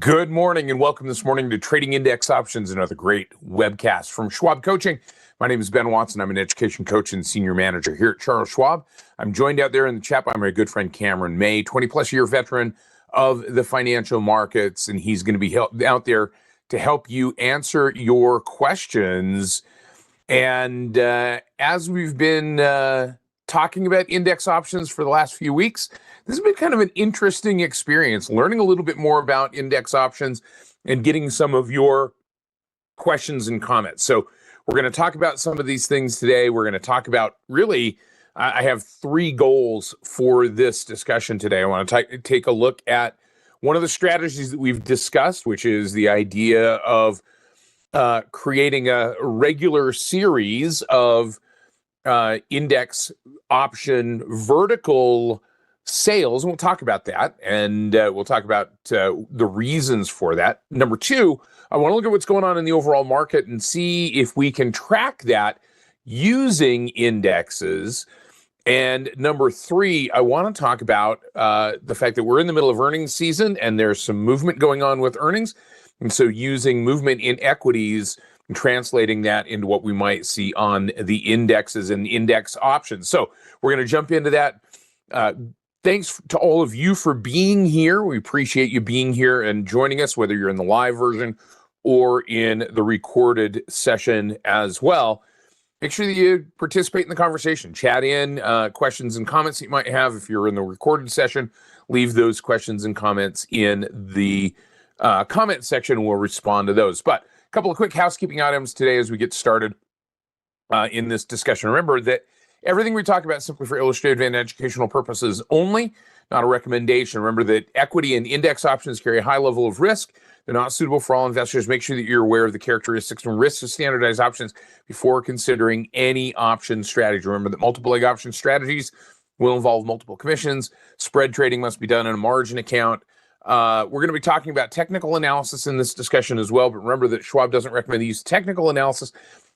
Good morning and welcome this morning to Trading Index Options, another great webcast from Schwab Coaching. My name is Ben Watson. I'm an education coach and senior manager here at Charles Schwab. I'm joined out there in the chat by my good friend Cameron May, 20-plus year veteran of the financial markets, and he's going to be out there to help you answer your questions. And as we've been talking about index options for the last few weeks, this has been kind of an interesting experience, learning a little bit more about index options and getting some of your questions and comments. So we're going to talk about some of these things today. We're going to talk about I have three goals for this discussion today. I want to take a look at one of the strategies that we've discussed, which is the idea of creating a regular series of index option vertical sales. And we'll talk about that, and we'll talk about the reasons for that. Number two, I want to look at what's going on in the overall market and see if we can track that using indexes. And number three, I want to talk about the fact that we're in the middle of earnings season and there's some movement going on with earnings. And so using movement in equities and translating that into what we might see on the indexes and index options. So we're going to jump into that. Thanks to all of you for being here. We appreciate you being here and joining us, whether you're in the live version or in the recorded session as well. Make sure that you participate in the conversation. Chat in questions and comments that you might have. If you're in the recorded session, leave those questions and comments in the comment section, and we'll respond to those. But a couple of quick housekeeping items today as we get started in this discussion. Remember that everything we talk about is simply for illustrative and educational purposes only, not a recommendation. Remember that equity and index options carry a high level of risk. They're not suitable for all investors. Make sure that you're aware of the characteristics and risks of standardized options before considering any option strategy. Remember that multiple leg option strategies will involve multiple commissions. Spread trading must be done in a margin account. We're going to be talking about technical analysis in this discussion as well, but remember that Schwab doesn't recommend the use of technical analysis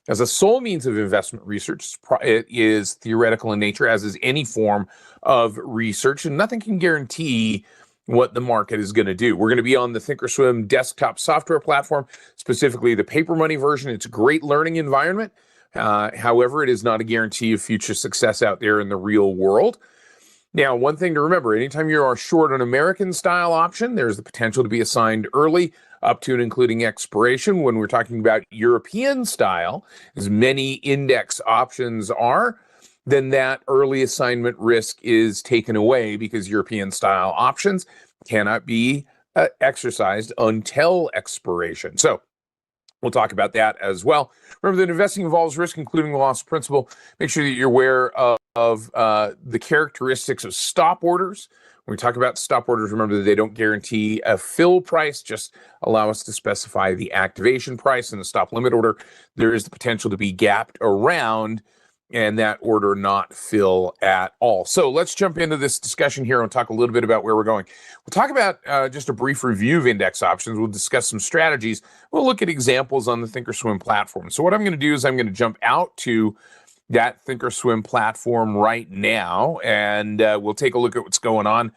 as a sole means of investment research. It is theoretical in nature, as is any form of research, and nothing can guarantee what the market is going to do. We're going to be on the thinkorswim desktop software platform, specifically the paper money version. It's a great learning environment. However, it is not a guarantee of future success out there in the real world. Now, one thing to remember, anytime you are short an American-style option, there's the potential to be assigned early, up to and including expiration. When we're talking about European-style, as many index options are, then that early assignment risk is taken away because European-style options cannot be exercised until expiration. So we'll talk about that as well. Remember that investing involves risk, including the loss of principal. Make sure that you're aware of the characteristics of stop orders. When we talk about stop orders, remember that they don't guarantee a fill price, just allow us to specify the activation price. In the stop limit order, there is the potential to be gapped around and that order not fill at all. So let's jump into this discussion here and talk a little bit about where we're going. We'll talk about just a brief review of index options. We'll discuss some strategies. We'll look at examples on the thinkorswim platform. So what I'm going to do is I'm going to jump out to that thinkorswim platform right now, and we'll take a look at what's going on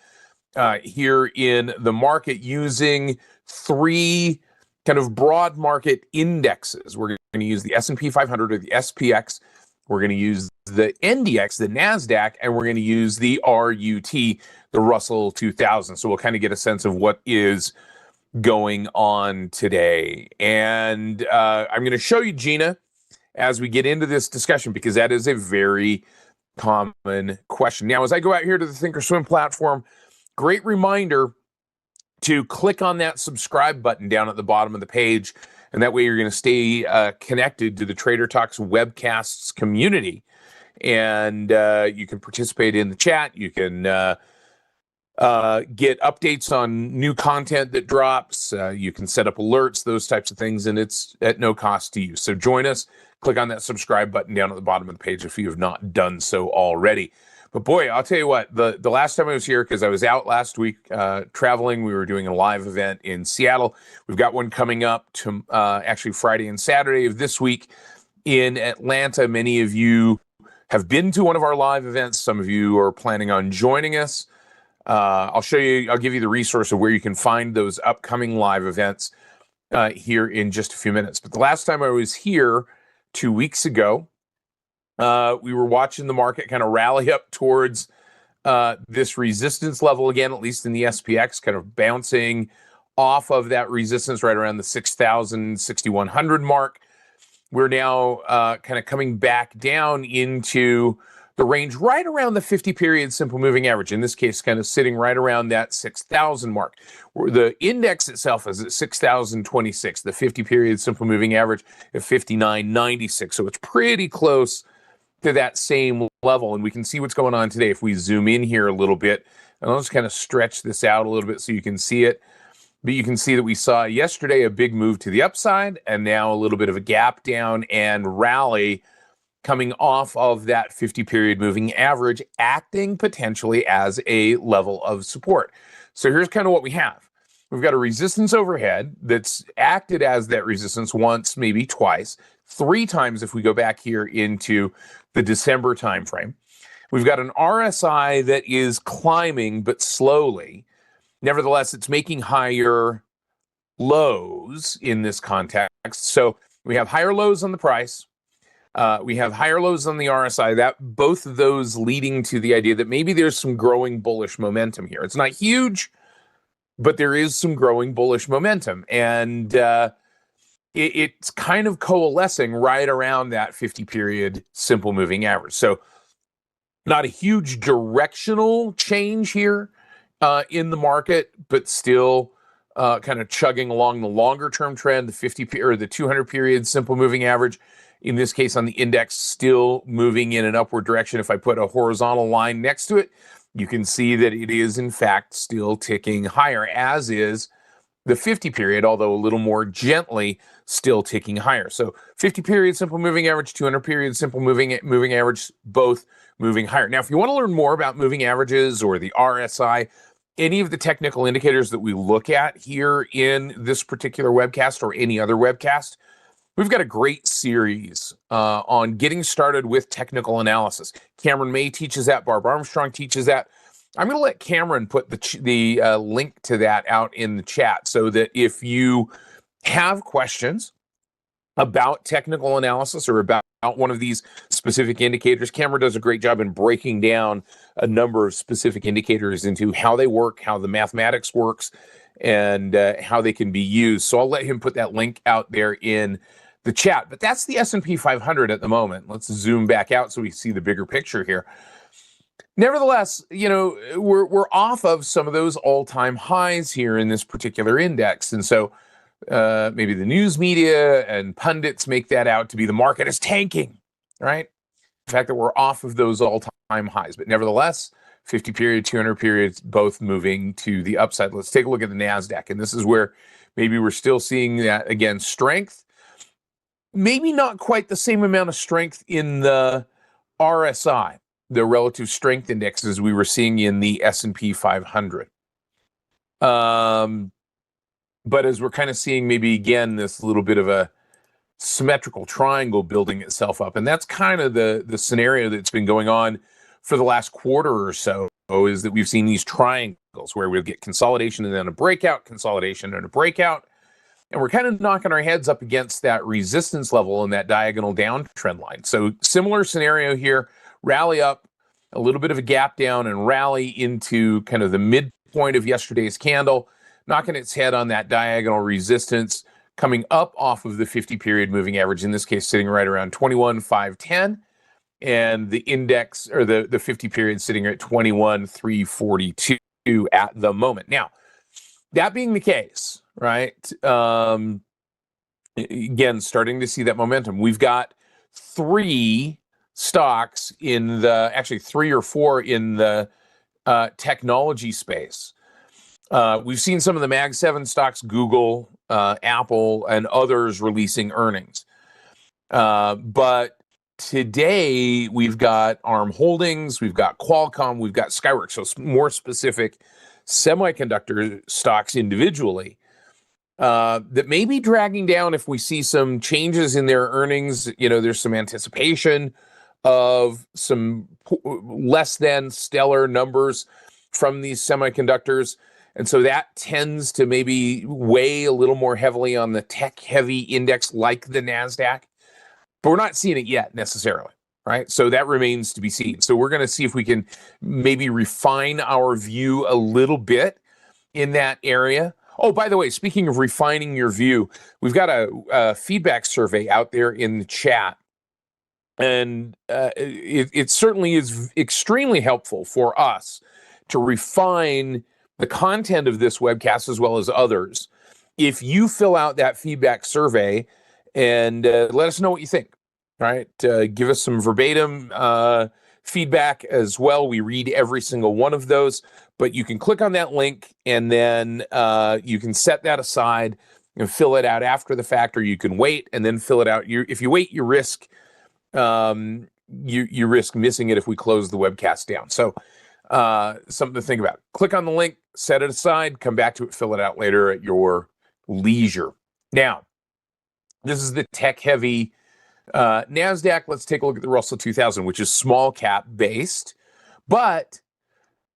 here in the market using three kind of broad market indexes. We're going to use the S&P 500 or the SPX. We're going to use the NDX, the NASDAQ, and we're going to use the RUT, the Russell 2000. So we'll kind of get a sense of what is going on today. And I'm going to show you Gina as we get into this discussion, because that is a very common question. Now, as I go out here to the thinkorswim platform, great reminder to click on that subscribe button down at the bottom of the page. And that way you're going to stay connected to the Trader Talks webcasts community. And you can participate in the chat. You can get updates on new content that drops. You can set up alerts, those types of things, and it's at no cost to you. So join us. Click on that subscribe button down at the bottom of the page if you have not done so already. But boy, I'll tell you what, the last time I was here, because I was out last week traveling, we were doing a live event in Seattle. We've got one coming up to actually Friday and Saturday of this week in Atlanta. Many of you have been to one of our live events. Some of you are planning on joining us. I'll give you the resource of where you can find those upcoming live events here in just a few minutes. But the last time I was here 2 weeks ago, we were watching the market kind of rally up towards this resistance level again, at least in the SPX, kind of bouncing off of that resistance right around the 6,000, 6,100 mark. We're now kind of coming back down into the range right around the 50-period simple moving average. In this case, kind of sitting right around that 6,000 mark. The index itself is at 6,026, the 50-period simple moving average at 59.96. So it's pretty close to that same level. And we can see what's going on today if we zoom in here a little bit. And I'll just kind of stretch this out a little bit so you can see it. But you can see that we saw yesterday a big move to the upside and now a little bit of a gap down and rally coming off of that 50-period moving average, acting potentially as a level of support. So here's kind of what we have. We've got a resistance overhead that's acted as that resistance once, maybe twice, 3 times if we go back here into the December timeframe. We've got an RSI that is climbing, but slowly. Nevertheless, it's making higher lows in this context. So we have higher lows on the price. We have higher lows on the RSI, that both of those leading to the idea that maybe there's some growing bullish momentum here. It's not huge, but there is some growing bullish momentum. And it's kind of coalescing right around that 50-period simple moving average. So not a huge directional change here in the market, but still kind of chugging along the longer term trend, the 50 or the 200-period simple moving average. In this case, on the index, still moving in an upward direction. If I put a horizontal line next to it, you can see that it is, in fact, still ticking higher, as is the 50-period, although a little more gently, still ticking higher. So 50-period simple moving average, 200-period simple moving average, both moving higher. Now, if you want to learn more about moving averages or the RSI, any of the technical indicators that we look at here in this particular webcast or any other webcast, we've got a great series on getting started with technical analysis. Cameron May teaches that. Barb Armstrong teaches that. I'm going to let Cameron put the link to that out in the chat so that if you have questions about technical analysis or about one of these specific indicators, Cameron does a great job in breaking down a number of specific indicators into how they work, how the mathematics works, and how they can be used. So I'll let him put that link out there in the chat. But that's the S&P 500 at the moment. Let's zoom back out so we see the bigger picture here. Nevertheless, you know, we're off of some of those all-time highs here in this particular index. And so maybe the news media and pundits make that out to be the market is tanking, right? The fact that we're off of those all-time highs. But nevertheless, 50-period, 200-periods, both moving to the upside. Let's take a look at the NASDAQ. And this is where maybe we're still seeing that, again, strength. Maybe not quite the same amount of strength in the RSI, the relative strength index, as we were seeing in the S&P 500. But as we're kind of seeing maybe, again, this little bit of a symmetrical triangle building itself up. And that's kind of the scenario that's been going on for the last quarter or so, is that we've seen these triangles where we'll get consolidation and then a breakout, consolidation and a breakout. And we're kind of knocking our heads up against that resistance level and that diagonal downtrend line. So similar scenario here, rally up, a little bit of a gap down and rally into kind of the midpoint of yesterday's candle, knocking its head on that diagonal resistance, coming up off of the 50-period moving average, in this case sitting right around 21,510, and the index, or the 50-period sitting at 21,342 at the moment. Now, that being the case, right, again, starting to see that momentum. We've got 3 stocks in the, actually 3 or 4 in the technology space. We've seen some of the Mag 7 stocks, Google, Apple, and others releasing earnings. But today we've got ARM Holdings, we've got Qualcomm, we've got Skyworks, so more specific semiconductor stocks individually that may be dragging down if we see some changes in their earnings. You know, there's some anticipation of some less than stellar numbers from these semiconductors. And so that tends to maybe weigh a little more heavily on the tech-heavy index like the NASDAQ. But we're not seeing it yet necessarily, right? So that remains to be seen. So we're going to see if we can maybe refine our view a little bit in that area. Oh, by the way, speaking of refining your view, we've got a feedback survey out there in the chat. And it certainly is extremely helpful for us to refine the content of this webcast as well as others. If you fill out that feedback survey and let us know what you think, right? Give us some verbatim feedback as well. We read every single one of those, but you can click on that link and then you can set that aside and fill it out after the fact, or you can wait and then fill it out. If you wait, you risk missing it if we close the webcast down. So something to think about. Click on the link, set it aside, come back to it, fill it out later at your leisure. Now, this is the tech-heavy NASDAQ. Let's take a look at the Russell 2000, which is small cap based. But,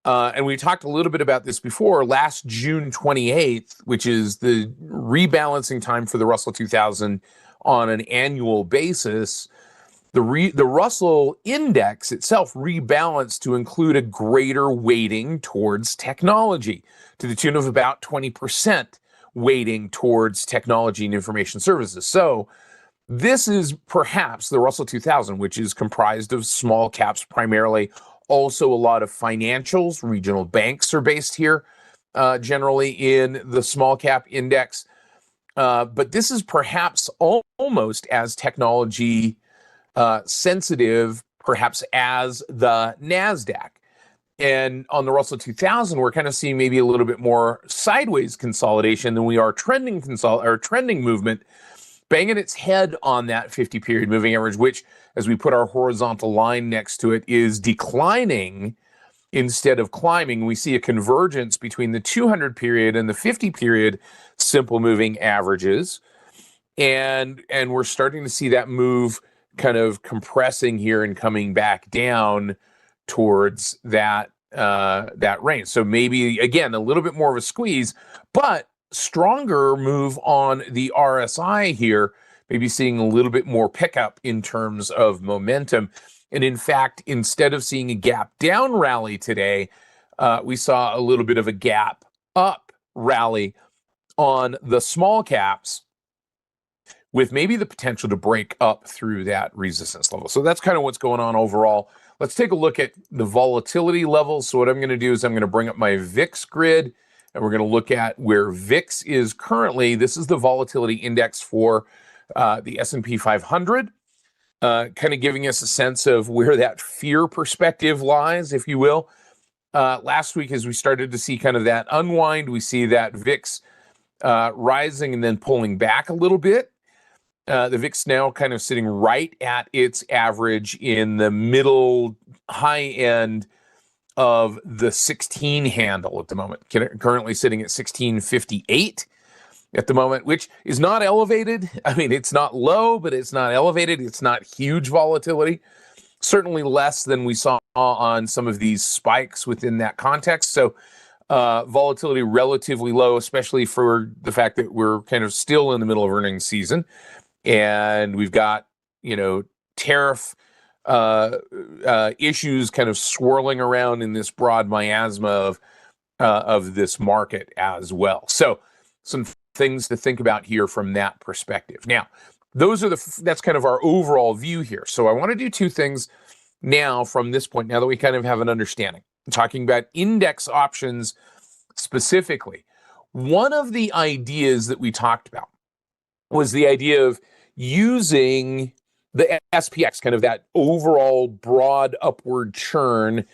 and we talked a little bit about this before, last June 28th, which is the rebalancing time for the Russell 2000 on an annual basis, the Russell index itself rebalanced to include a greater weighting towards technology, to the tune of about 20% weighting towards technology and information services. So this is perhaps the Russell 2000, which is comprised of small caps primarily, also a lot of financials. Regional banks are based here, generally in the small cap index. But this is perhaps almost as technology sensitive, perhaps, as the NASDAQ. And on the Russell 2000, we're kind of seeing maybe a little bit more sideways consolidation than we are trending movement, banging its head on that 50-period moving average, which, as we put our horizontal line next to it, is declining instead of climbing. We see a convergence between the 200-period and the 50-period simple moving averages, and we're starting to see that move kind of compressing here and coming back down towards that range. So maybe, again, a little bit more of a squeeze, but stronger move on the RSI here, maybe seeing a little bit more pickup in terms of momentum. And in fact, instead of seeing a gap down rally today, we saw a little bit of a gap up rally on the small caps, with maybe the potential to break up through that resistance level. So that's kind of what's going on overall. Let's take a look at the volatility levels. So what I'm going to do is I'm going to bring up my VIX grid, and we're going to look at where VIX is currently. This is the volatility index for the S&P 500, kind of giving us a sense of where that fear perspective lies, if you will. Last week, as we started to see kind of that unwind, we see that VIX rising and then pulling back a little bit. The VIX now kind of sitting right at its average in the middle high end of the 16 handle at the moment. Currently sitting at 1658 at the moment, which is not elevated. I mean, it's not low, but it's not elevated. It's not huge volatility. Certainly less than we saw on some of these spikes within that context. So volatility relatively low, especially for the fact that we're kind of still in the middle of earnings season. And we've got, tariff issues kind of swirling around in this broad miasma of this market as well. So some things to think about here from that perspective. Now, that's kind of our overall view here. So I want to do two things now from this point, now that we kind of have an understanding. I'm talking about index options specifically. One of the ideas that we talked about was the idea of using the SPX, kind of that overall broad upward churn,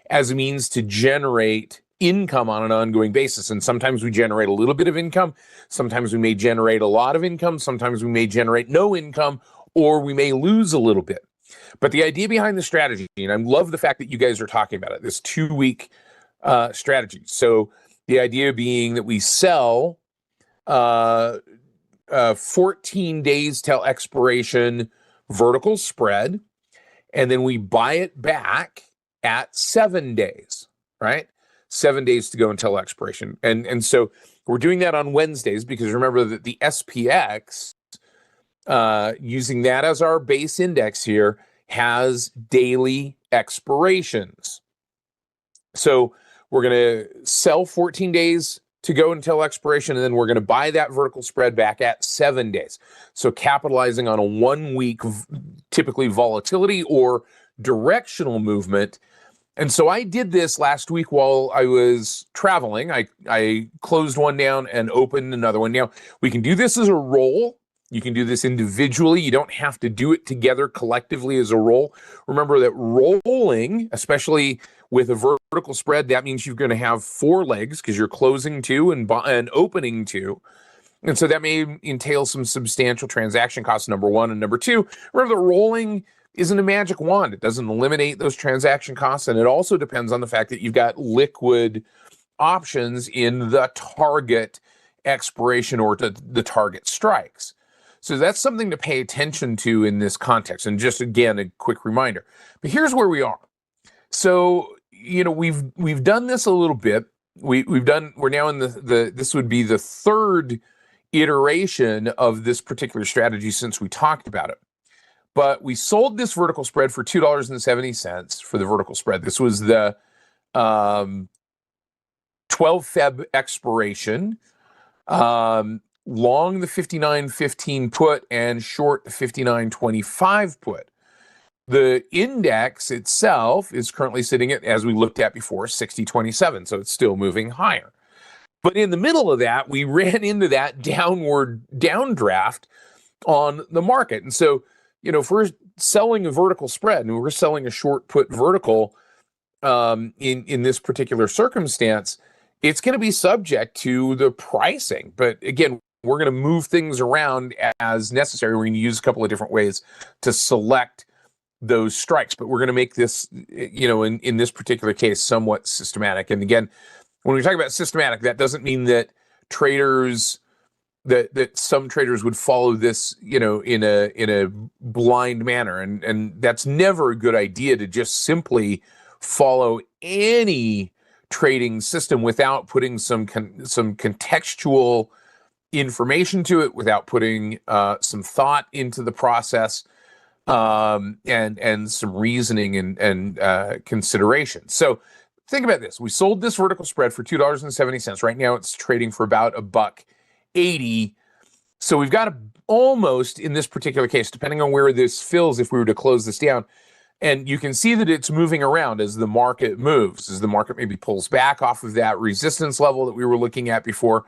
as a means to generate income on an ongoing basis. And sometimes we generate a little bit of income. Sometimes we may generate a lot of income. Sometimes we may generate no income, or we may lose a little bit. But the idea behind the strategy, and I love the fact that you guys are talking about it, this 2-week strategy. So the idea being that we sell 14 days till expiration vertical spread, and then we buy it back at 7 days, right? 7 days to go until expiration. And so we're doing that on Wednesdays because remember that the SPX, using that as our base index here, has daily expirations. So we're going to sell 14 days to go until expiration, and then we're going to buy that vertical spread back at 7 days. So capitalizing on a 1 week, typically volatility or directional movement. And so I did this last week while I was traveling. I closed one down and opened another one. Now, we can do this as a roll. You can do this individually. You don't have to do it together collectively as a roll. Remember that rolling, especially with a vertical spread, that means you're going to have 4 legs because you're closing 2 and opening 2. And so that may entail some substantial transaction costs, number 1. And number 2, remember that rolling isn't a magic wand. It doesn't eliminate those transaction costs. And it also depends on the fact that you've got liquid options in the target expiration or to the target strikes. So that's something to pay attention to in this context. And just again, a quick reminder. But here's where we are. So, we've done this a little bit. We're now in this would be the 3rd iteration of this particular strategy since we talked about it. But we sold this vertical spread for $2.70 for the vertical spread. This was the 12 Feb expiration. Long the 59.15 put and short the 59.25 put. The index itself is currently sitting at, as we looked at before, 60.27, so it's still moving higher. But in the middle of that, we ran into that downdraft on the market. And so, if we're selling a vertical spread and we're selling a short put vertical in this particular circumstance, it's going to be subject to the pricing. But again, we're going to move things around as necessary. We're going to use a couple of different ways to select those strikes, but we're going to make this, in this particular case, somewhat systematic. And again, when we talk about systematic, that doesn't mean that some traders would follow this, in a blind manner. And that's never a good idea to just simply follow any trading system without putting some contextual information to it, without putting some thought into the process, and some reasoning and consideration. So think about this. We sold this vertical spread for $2.70. Right now it's trading for about $1.80. So we've got almost, in this particular case, depending on where this fills, if we were to close this down, and you can see that it's moving around as the market moves, as the market maybe pulls back off of that resistance level that we were looking at before.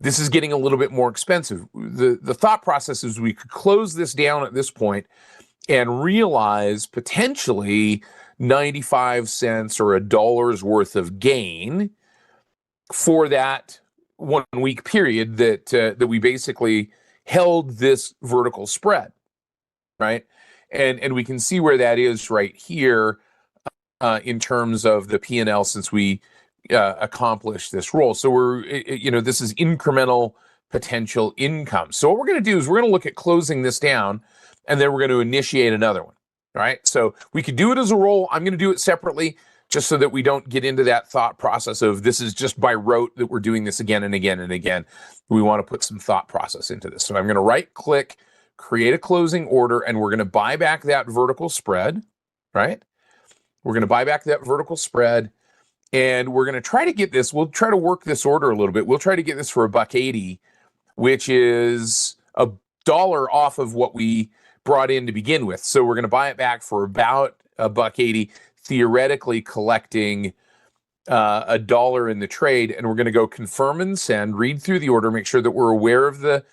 This is getting a little bit more expensive. The thought process is we could close this down at this point and realize potentially 95 cents or $1 worth of gain for that 1 week period that we basically held this vertical spread, right? And we can see where that is right here in terms of the P&L since we accomplish this roll. So this is incremental potential income. So what we're going to do is we're going to look at closing this down, and then we're going to initiate another one. All right. So we could do it as a roll. I'm going to do it separately just so that we don't get into that thought process of this is just by rote that we're doing this again and again and again. We want to put some thought process into this. So I'm going to right click, create a closing order, and we're going to buy back that vertical spread, right? We're going to buy back that vertical spread. And we're going to try to get this. We'll try to work this order a little bit. We'll try to get this for $1.80, which is $1 off of what we brought in to begin with. So we're going to buy it back for about $1.80, theoretically collecting $1 in the trade. And we're going to go confirm and send, read through the order, make sure that we're aware of the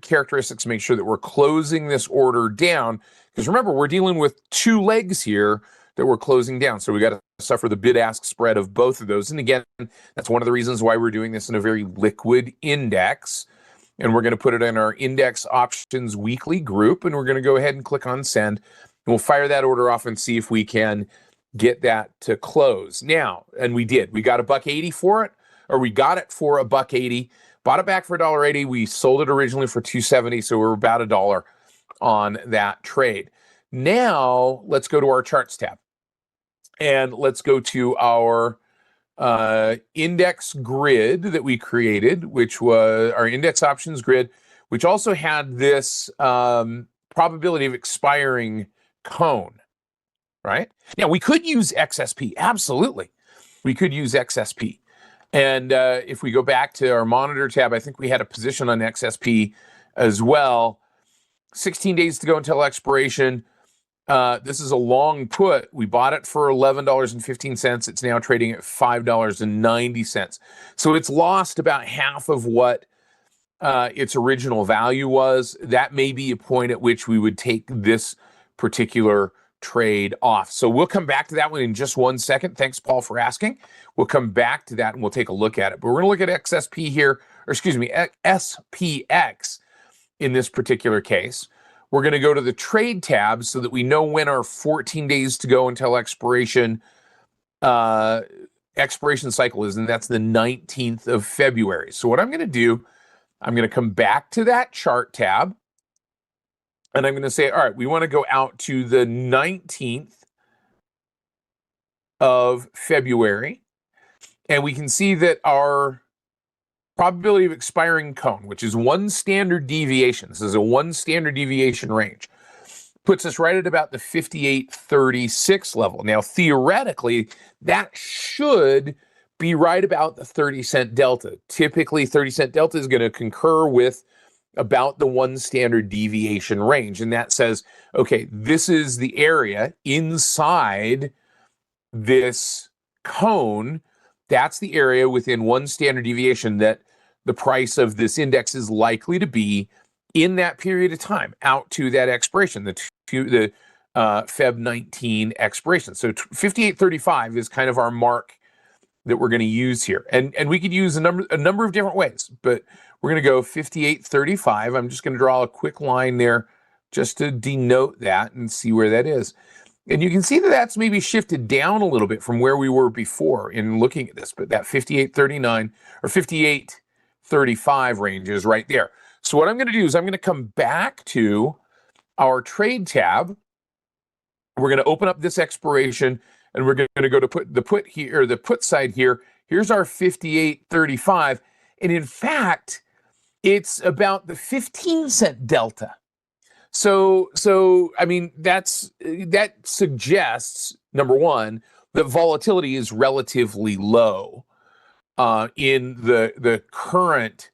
characteristics, make sure that we're closing this order down. Because remember, we're dealing with 2 legs here that we're closing down. So we got to suffer the bid-ask spread of both of those. And again, that's one of the reasons why we're doing this in a very liquid index. And we're going to put it in our index options weekly group. And we're going to go ahead and click on send. And we'll fire that order off and see if we can get that to close. Now, and we did. We got $1.80 for it, or we got it for $1.80. Bought it back for $1.80. We sold it originally for $2.70. So we're about $1 on that trade. Now, let's go to our charts tab. And let's go to our index grid that we created, which was our index options grid, which also had this probability of expiring cone, right? Now, we could use XSP. Absolutely. We could use XSP. And if we go back to our monitor tab, I think we had a position on XSP as well. 16 days to go until expiration. This is a long put. We bought it for $11.15. It's now trading at $5.90. So it's lost about half of what its original value was. That may be a point at which we would take this particular trade off. So we'll come back to that one in just 1 second. Thanks, Paul, for asking. We'll come back to that and we'll take a look at it. But we're going to look at XSP here, or excuse me, SPX in this particular case. We're going to go to the trade tab so that we know when our 14 days to go until expiration cycle is, and that's the 19th of February. So what I'm going to do, I'm going to come back to that chart tab, and I'm going to say, all right, we want to go out to the 19th of February, and we can see that our probability of expiring cone, which is one standard deviation, this is a one standard deviation range, puts us right at about the 58.36 level. Now, theoretically, that should be right about the 30-cent delta. Typically, 30-cent delta is going to concur with about the one standard deviation range. And that says, okay, this is the area inside this cone. That's the area within one standard deviation that the price of this index is likely to be in that period of time out to that expiration, the Feb 19 expiration. So 58.35 is kind of our mark that we're going to use here. And we could use a number of different ways, but we're going to go 58.35. I'm just going to draw a quick line there just to denote that and see where that is. And you can see that that's maybe shifted down a little bit from where we were before in looking at this, but that 58.39 or 58.35 range is right there. So what I'm going to do is I'm going to come back to our trade tab. We're going to open up this expiration, and we're going to go to put the put here, or the put side here. Here's our 58.35, and in fact, it's about the 15-cent delta. So I mean, that suggests, number one, that volatility is relatively low in the current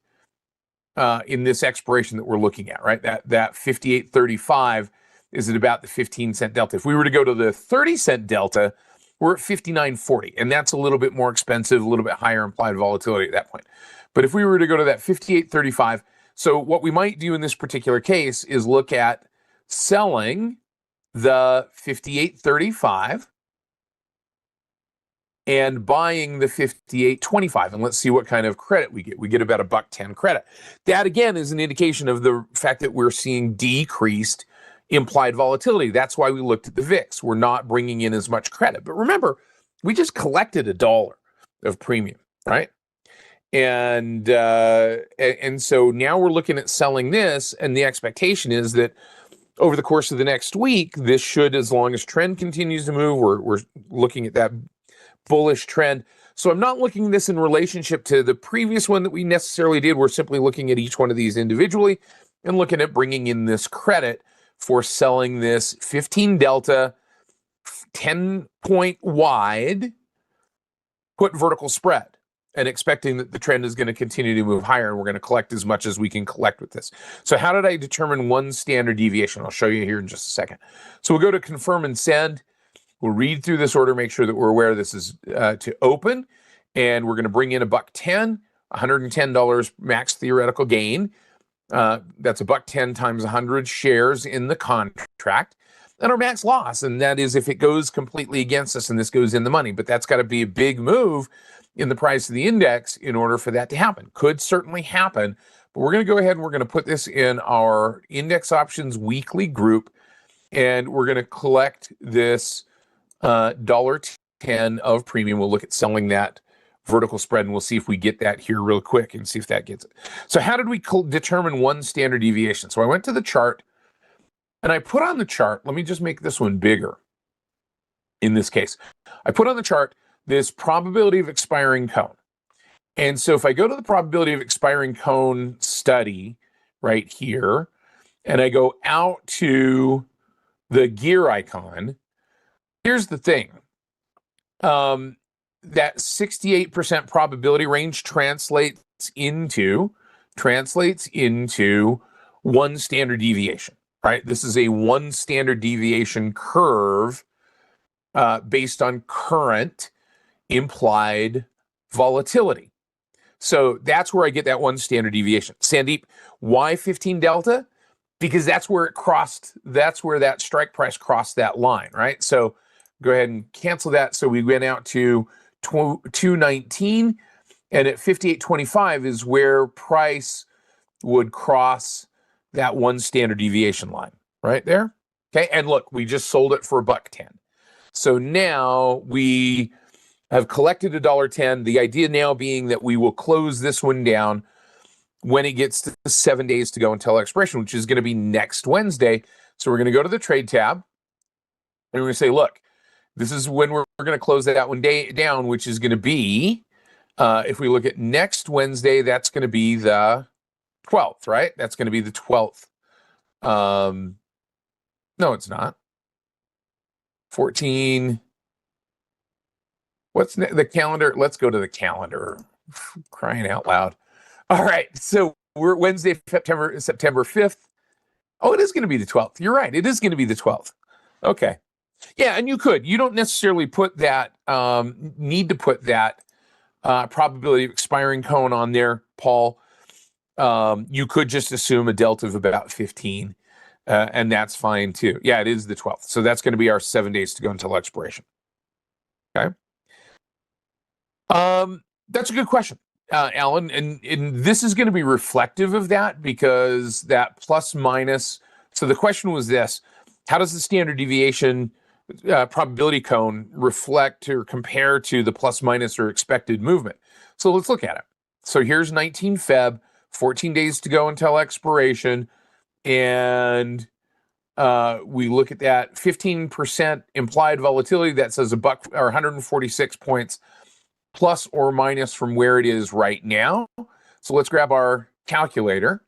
in this expiration that we're looking at, right? That 58.35 is at about the 15-cent delta. If we were to go to the 30-cent delta, we're at 59.40, and that's a little bit more expensive, a little bit higher implied volatility at that point. But if we were to go to that 58.35, so what we might do in this particular case is look at selling the 58.35 and buying the 58.25, and let's see what kind of credit we get. We get about $1.10 credit. That again is an indication of the fact that we're seeing decreased implied volatility. That's why we looked at the VIX. We're not bringing in as much credit. But remember, we just collected $1 of premium, right? And so now we're looking at selling this, and the expectation is that over the course of the next week, this should, as long as trend continues to move, we're looking at that bullish trend. So I'm not looking at this in relationship to the previous one that we necessarily did. We're simply looking at each one of these individually and looking at bringing in this credit for selling this 15 delta, 10 point wide put vertical spread, and expecting that the trend is going to continue to move higher, and we're going to collect as much as we can collect with this. So how did I determine one standard deviation? I'll show you here in just a second. So we'll go to confirm and send. We'll read through this order, make sure that we're aware this is to open, and we're going to bring in $1.10, $110 max theoretical gain. That's $1.10 times 100 shares in the contract, and our max loss, and that is if it goes completely against us and this goes in the money. But that's got to be a big move in the price of the index in order for that to happen. Could certainly happen, but we're going to go ahead and we're going to put this in our index options weekly group, and we're going to collect this $1.10 of premium. We'll look at selling that vertical spread, and we'll see if we get that here real quick and see if that gets it. So how did we determine one standard deviation? So I went to the chart, and I put on the chart, let me just make this one bigger. in this case. I put on the chart this probability of expiring cone. And so if I go to the probability of expiring cone study right here, and I go out to the gear icon, here's the thing. That 68% probability range translates into one standard deviation, right? This is a one standard deviation curve based on current implied volatility. So that's where I get that one standard deviation. Sandeep, why 15 delta? Because that's where it crossed, that's where that strike price crossed that line, right? So go ahead and cancel that. So we went out to 219, and at 58.25 is where price would cross that one standard deviation line right there. Okay, and look, we just sold it for $1.10. So now we have collected $1.10. The idea now being that we will close this one down when it gets to 7 days to go until expiration, which is going to be next Wednesday. So we're going to go to the trade tab, and we're going to say, look, this is when we're going to close that one day down, which is going to be, if we look at next Wednesday, that's going to be the 12th, right? That's going to be the 12th. No, it's not. 14. What's the calendar? Let's go to the calendar. Crying out loud. All right. So we're Wednesday, September 5th. Oh, it is going to be the 12th. You're right. It is going to be the 12th. Okay. Yeah, and you don't necessarily put that, need to put that probability of expiring cone on there, Paul. You could just assume a delta of about 15, and that's fine too. Yeah, it is the 12th. So that's going to be our 7 days to go until expiration. Okay. That's a good question, Alan. And this is going to be reflective of that, because that plus minus. So the question was this: how does the standard deviation probability cone reflect or compare to the plus minus or expected movement? So let's look at it. So here's 19 Feb, 14 days to go until expiration. And we look at that 15% implied volatility that says $1 or 146 points plus or minus from where it is right now. So let's grab our calculator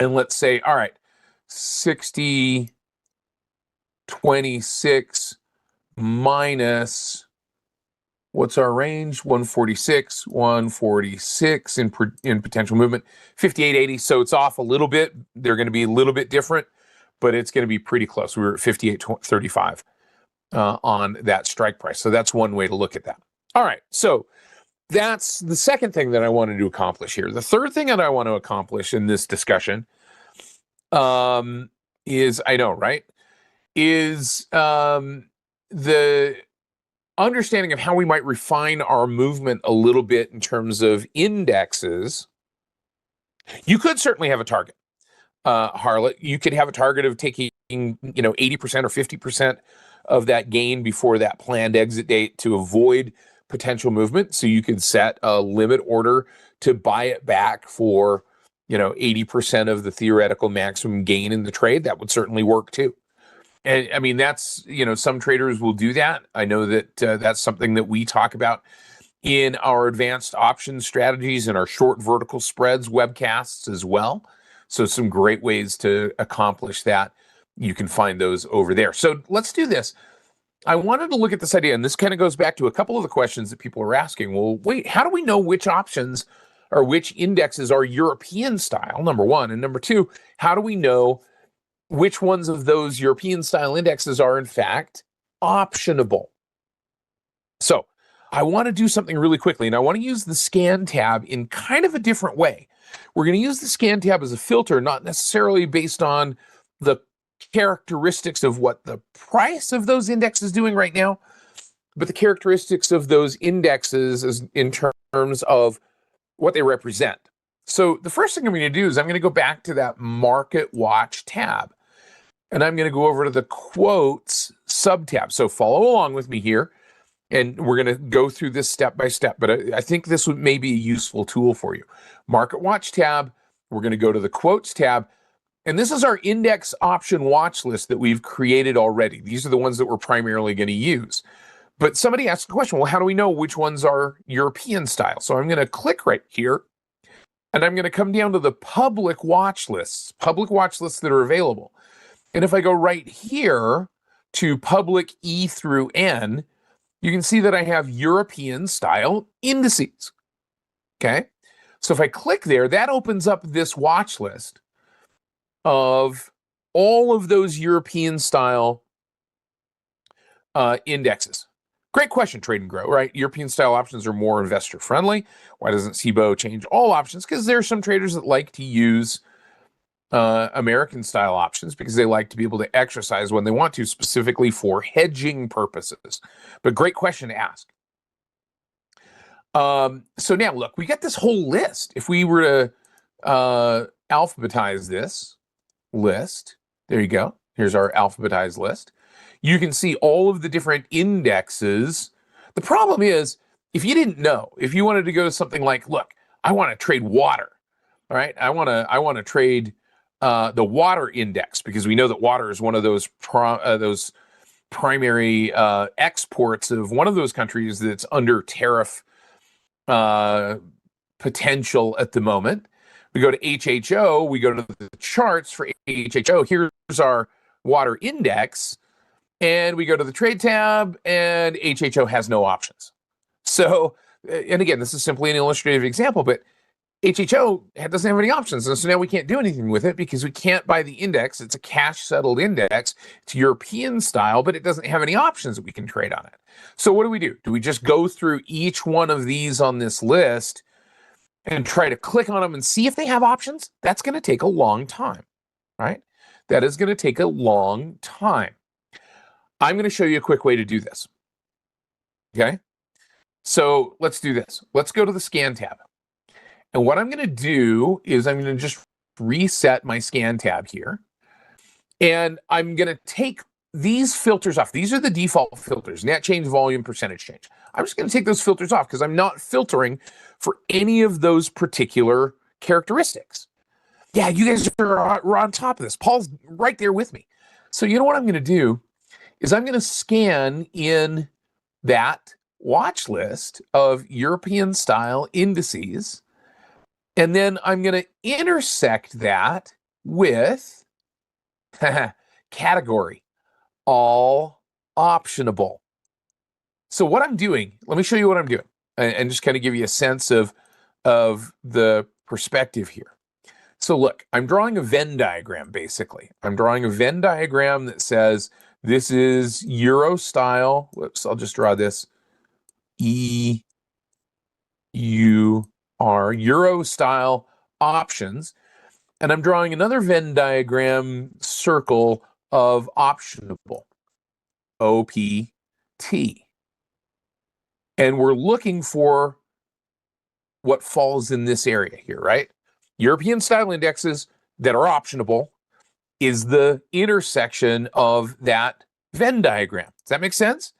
and let's say, all right, 60.26 minus, what's our range? 146 in potential movement, 58.80. So it's off a little bit. They're going to be a little bit different, but it's going to be pretty close. We were at 58.35 on that strike price. So that's one way to look at that. All right. So that's the second thing that I wanted to accomplish here. The third thing that I want to accomplish in this discussion is, I know, right? Is the understanding of how we might refine our movement a little bit in terms of indexes. You could certainly have a target, Harlot. You could have a target of taking, 80% or 50% of that gain before that planned exit date to avoid potential movement. So you could set a limit order to buy it back for, 80% of the theoretical maximum gain in the trade. That would certainly work too. And I mean, that's, some traders will do that. I know that that's something that we talk about in our advanced options strategies and our short vertical spreads webcasts as well. So some great ways to accomplish that. You can find those over there. So let's do this. I wanted to look at this idea, and this kind of goes back to a couple of the questions that people are asking. Well, wait, how do we know which options or which indexes are European style, number one? And number two, how do we know which ones of those European style indexes are in fact optionable? So I want to do something really quickly, and I want to use the scan tab in kind of a different way. We're going to use the scan tab as a filter, not necessarily based on the characteristics of what the price of those indexes is doing right now, but the characteristics of those indexes as in terms of what they represent. So the first thing I'm going to do is I'm going to go back to that Market Watch tab, and I'm going to go over to the quotes sub tab. So follow along with me here, and we're going to go through this step by step, but I think this may be a useful tool for you. Market Watch tab, we're going to go to the quotes tab, And this is our index option watch list that we've created already. These are the ones that we're primarily going to use. But somebody asked the question, well, how do we know which ones are European style? So I'm going to click right here, and I'm going to come down to the public watch lists that are available. And if I go right here to public E through N, you can see that I have European style indices. Okay. So if I click there, that opens up this watch list of all of those European style indexes. Great question, Trade and Grow, right? European style options are more investor friendly. Why doesn't SIBO change all options? Because there are some traders that like to use American style options because they like to be able to exercise when they want to, specifically for hedging purposes. But great question to ask. So now look, we got this whole list. If we were to alphabetize this list, there you go. Here's our alphabetized list. You can see all of the different indexes. The problem is, if you didn't know, if you wanted to go to something like, look, I want to trade water, all right? I want to trade the water index, because we know that water is one of those primary exports of one of those countries that's under tariff potential at the moment. We go to HHO, we go to the charts for HHO. Here's our water index. And we go to the trade tab, and HHO has no options. So, and again, this is simply an illustrative example, but HHO doesn't have any options. And so now we can't do anything with it because we can't buy the index. It's a cash settled index. It's European style, but it doesn't have any options that we can trade on it. So what do? Do we just go through each one of these on this list and try to click on them and see if they have options? That's going to take a long time, right? That is going to take a long time. I'm going to show you a quick way to do this. Okay. So let's do this. Let's go to the scan tab. And what I'm going to do is I'm going to just reset my scan tab here. And I'm going to take these filters off. These are the default filters: net change, volume, percentage change. I'm just going to take those filters off because I'm not filtering for any of those particular characteristics. Yeah, you guys are on top of this. Paul's right there with me. So you know what I'm going to do is I'm going to scan in that watch list of European style indices, and then I'm going to intersect that with category, all optionable. So what I'm doing, let me show you what I'm doing, and just kind of give you a sense of the perspective here. So look, I'm drawing a Venn diagram, basically. I'm drawing a Venn diagram that says this is Euro style. Whoops, I'll just draw this. EUR, Euro style options. And I'm drawing another Venn diagram circle of optionable, OPT. And we're looking for what falls in this area here, right? European style indexes that are optionable is the intersection of that Venn diagram. Does that make sense?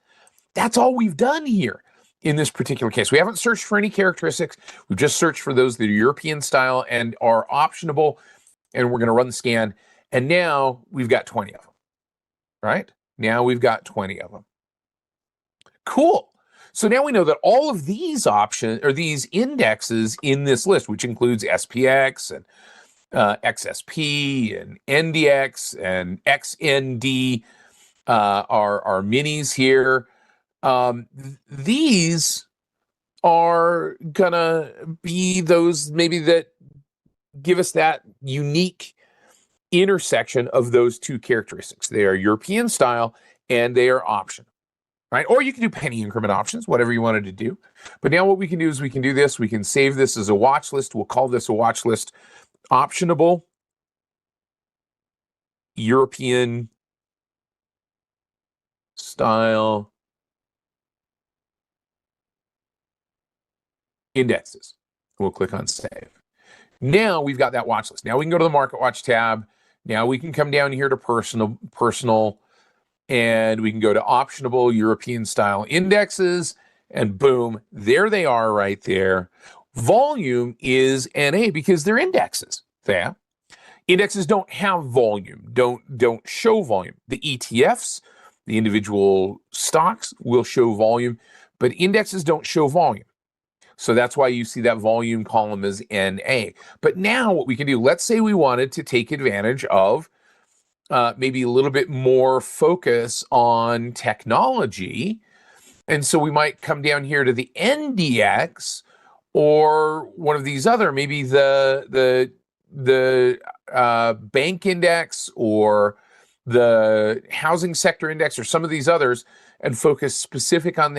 That's all we've done here in this particular case. We haven't searched for any characteristics. We've just searched for those that are European style and are optionable, and we're going to run the scan. And now we've got 20 of them, right? Now we've got 20 of them. Cool. So now we know that all of these options, or these indexes in this list, which includes SPX and XSP and NDX and XND, our minis here. These are gonna be those maybe that give us that unique intersection of those two characteristics. They are European style and they are option, right? Or you can do penny increment options, whatever you wanted to do. But now what we can do is we can do this. We can save this as a watch list. We'll call this a watch list optionable European style indexes. We'll click on save. Now we've got that watch list. Now we can go to the Market Watch tab. Now we can come down here to personal, and we can go to optionable European style indexes, and boom, there they are right there. Volume is NA because they're indexes. There. Indexes don't have volume, don't show volume. The ETFs, the individual stocks, will show volume, but indexes don't show volume. So that's why you see that volume column as NA. But now what we can do, let's say we wanted to take advantage of maybe a little bit more focus on technology. And so we might come down here to the NDX or one of these other, maybe the bank index or the housing sector index or some of these others, and focus specifically on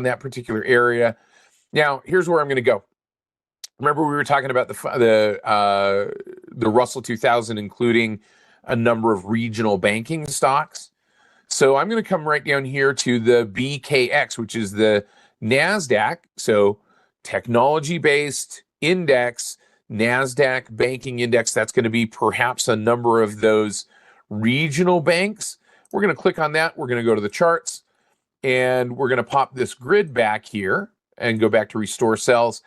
that particular area. Now, here's where I'm going to go. Remember, we were talking about the Russell 2000, including a number of regional banking stocks. So I'm going to come right down here to the BKX, which is the NASDAQ. So technology-based index, NASDAQ banking index. That's going to be perhaps a number of those regional banks. We're going to click on that. We're going to go to the charts, and we're going to pop this grid back here and go back to restore cells.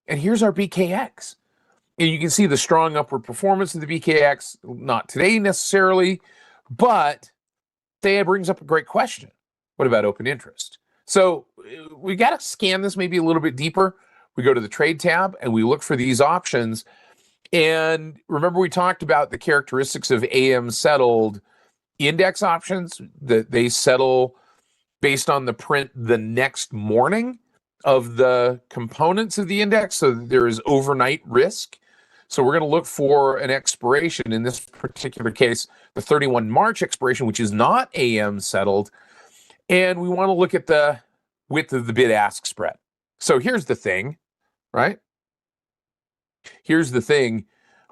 And here's our BKX. And you can see the strong upward performance of the BKX, not today necessarily, but that brings up a great question. What about open interest? So we got to scan this maybe a little bit deeper. We go to the trade tab and we look for these options. And remember, we talked about the characteristics of AM settled index options, that they settle based on the print the next morning of the components of the index, so that there is overnight risk. So we're going to look for an expiration, in this particular case, the 31 March expiration, which is not AM settled. And we want to look at the width of the bid-ask spread. So here's the thing, right? Here's the thing.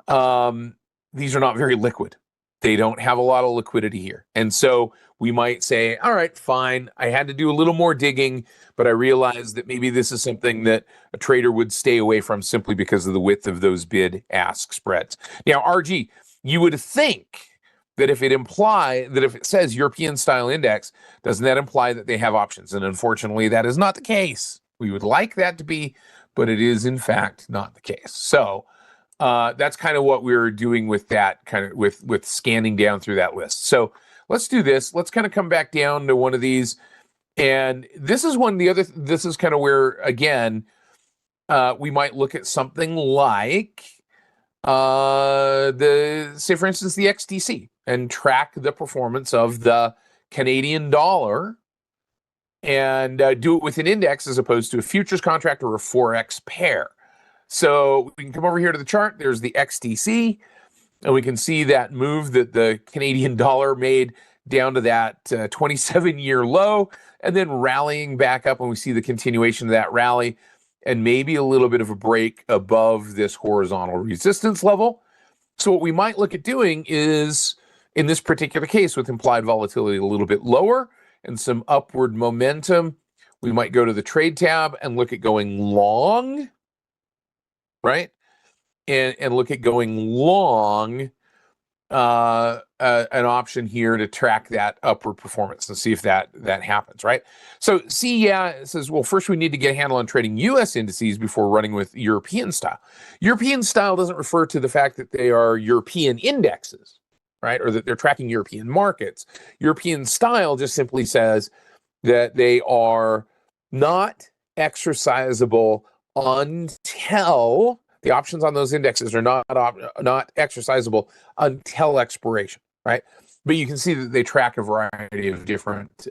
These are not very liquid. They don't have a lot of liquidity here. And so we might say, all right, fine, I had to do a little more digging, but I realized that maybe this is something that a trader would stay away from simply because of the width of those bid-ask spreads. Now, RG, you would think that if it says European style index, doesn't that imply that they have options? And unfortunately, that is not the case. We would like that to be, but it is in fact not the case. So that's kind of what we're doing with that, kind of with scanning down through that list. So let's do this. Let's kind of come back down to one of these. And this is this is kind of where, again, we might look at something like say, for instance, the XDC, and track the performance of the Canadian dollar and do it with an index as opposed to a futures contract or a Forex pair. So we can come over here to the chart. There's the XDC, and we can see that move that the Canadian dollar made down to that 27-year low, and then rallying back up, and we see the continuation of that rally and maybe a little bit of a break above this horizontal resistance level. So what we might look at doing is, in this particular case, with implied volatility a little bit lower and some upward momentum, we might go to the trade tab and look at going long, right? And look at going long an option here to track that upward performance and see if that happens, right? So it says, well, first we need to get a handle on trading U.S. indices before running with European style. European style doesn't refer to the fact that they are European indexes, right? Or that they're tracking European markets. European style just simply says that they are not exercisable until the options on those indexes are not exercisable until expiration, right? But you can see that they track a variety of different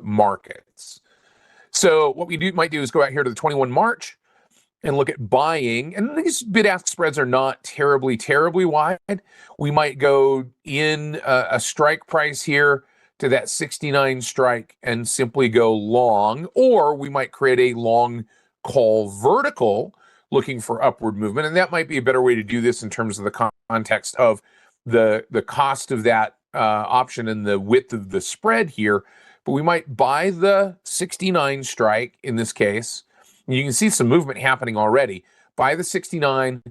markets. So what we might do is go out here to the 21 March and look at buying. And these bid-ask spreads are not terribly wide. We might go in a strike price here to that 69 strike and simply go long, or we might create a long call vertical looking for upward movement. And that might be a better way to do this in terms of the context of the cost of that option and the width of the spread here. But we might buy the 69 strike in this case. You can see some movement happening already. Buy the 69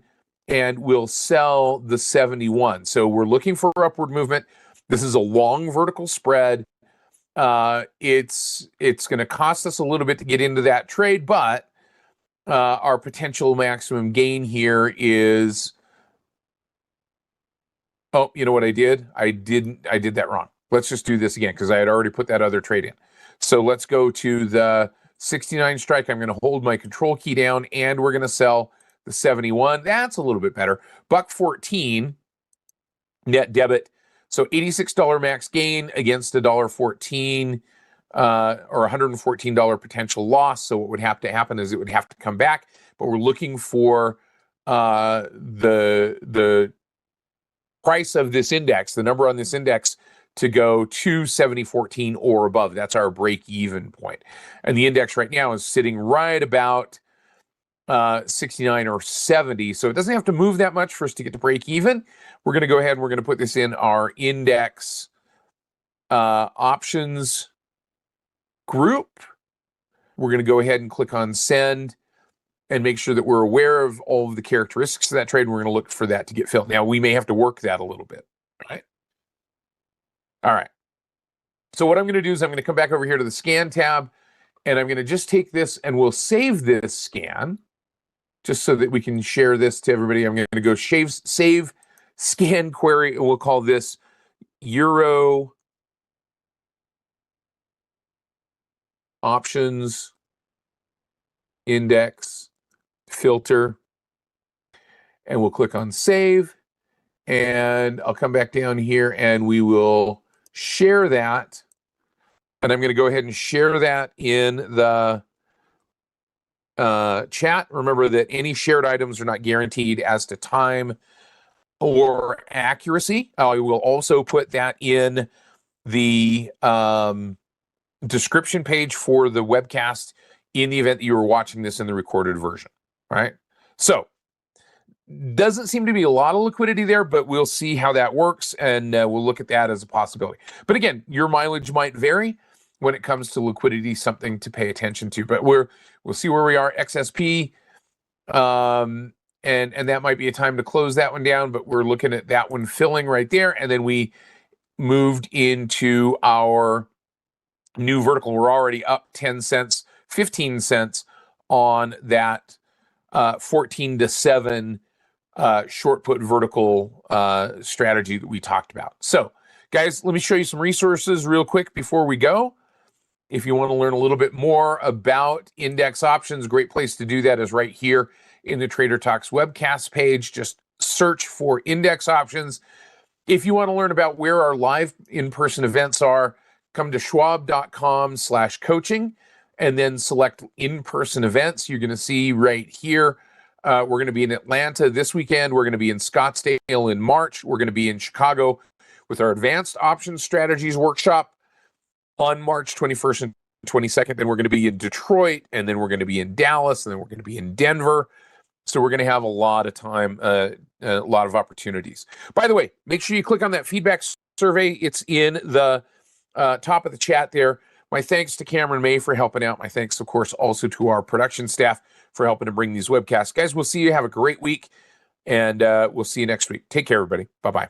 and we'll sell the 71. So we're looking for upward movement. This is a long vertical spread. It's going to cost us a little bit to get into that trade, but our potential maximum gain here is Oh, you know what I did? I did that wrong. Let's just do this again because I had already put that other trade in. So let's go to the 69 strike. I'm going to hold my control key down and we're going to sell the 71. That's a little bit better. $1.14 net debit. So $86 max gain against $1.14 or $114 potential loss. So what would have to happen is it would have to come back. But we're looking for the price of this index, the number on this index, to go to 70.14 or above. That's our break-even point. And the index right now is sitting right about 69 or 70. So it doesn't have to move that much for us to get to break even. We're going to go ahead and we're going to put this in our index options group. We're going to go ahead and click on send and make sure that we're aware of all of the characteristics of that trade. We're going to look for that to get filled. Now, we may have to work that a little bit, right? All right. So what I'm going to do is I'm going to come back over here to the scan tab, and I'm going to just take this and we'll save this scan just so that we can share this to everybody. I'm going to go save scan query, and we'll call this Euro options index filter, and we'll click on save, and I'll come back down here and we will share that, and I'm going to go ahead and share that in the chat. Remember that any shared items are not guaranteed as to time or accuracy. I will also put that in the description page for the webcast in the event that you were watching this in the recorded version. Right? So, doesn't seem to be a lot of liquidity there, but we'll see how that works, and we'll look at that as a possibility. But again, your mileage might vary when it comes to liquidity, something to pay attention to. But we'll see where we are. XSP, and that might be a time to close that one down, but we're looking at that one filling right there, and then we moved into our new vertical. We're already up 10 cents, 15 cents on that 14 to 7 short put vertical strategy that we talked about. So, guys, let me show you some resources real quick before we go. If you want to learn a little bit more about index options, a great place to do that is right here in the Trader Talks webcast page. Just search for index options. If you want to learn about where our live in-person events are, come to schwab.com/coaching and then select in-person events. You're going to see right here, we're going to be in Atlanta this weekend. We're going to be in Scottsdale in March. We're going to be in Chicago with our Advanced Options Strategies workshop on March 21st and 22nd. Then we're going to be in Detroit, and then we're going to be in Dallas, and then we're going to be in Denver. So we're going to have a lot of time, a lot of opportunities. By the way, make sure you click on that feedback survey. It's in the top of the chat there. My thanks to Cameron May for helping out. My thanks, of course, also to our production staff for helping to bring these webcasts. Guys, we'll see you. Have a great week, and we'll see you next week. Take care, everybody. Bye-bye.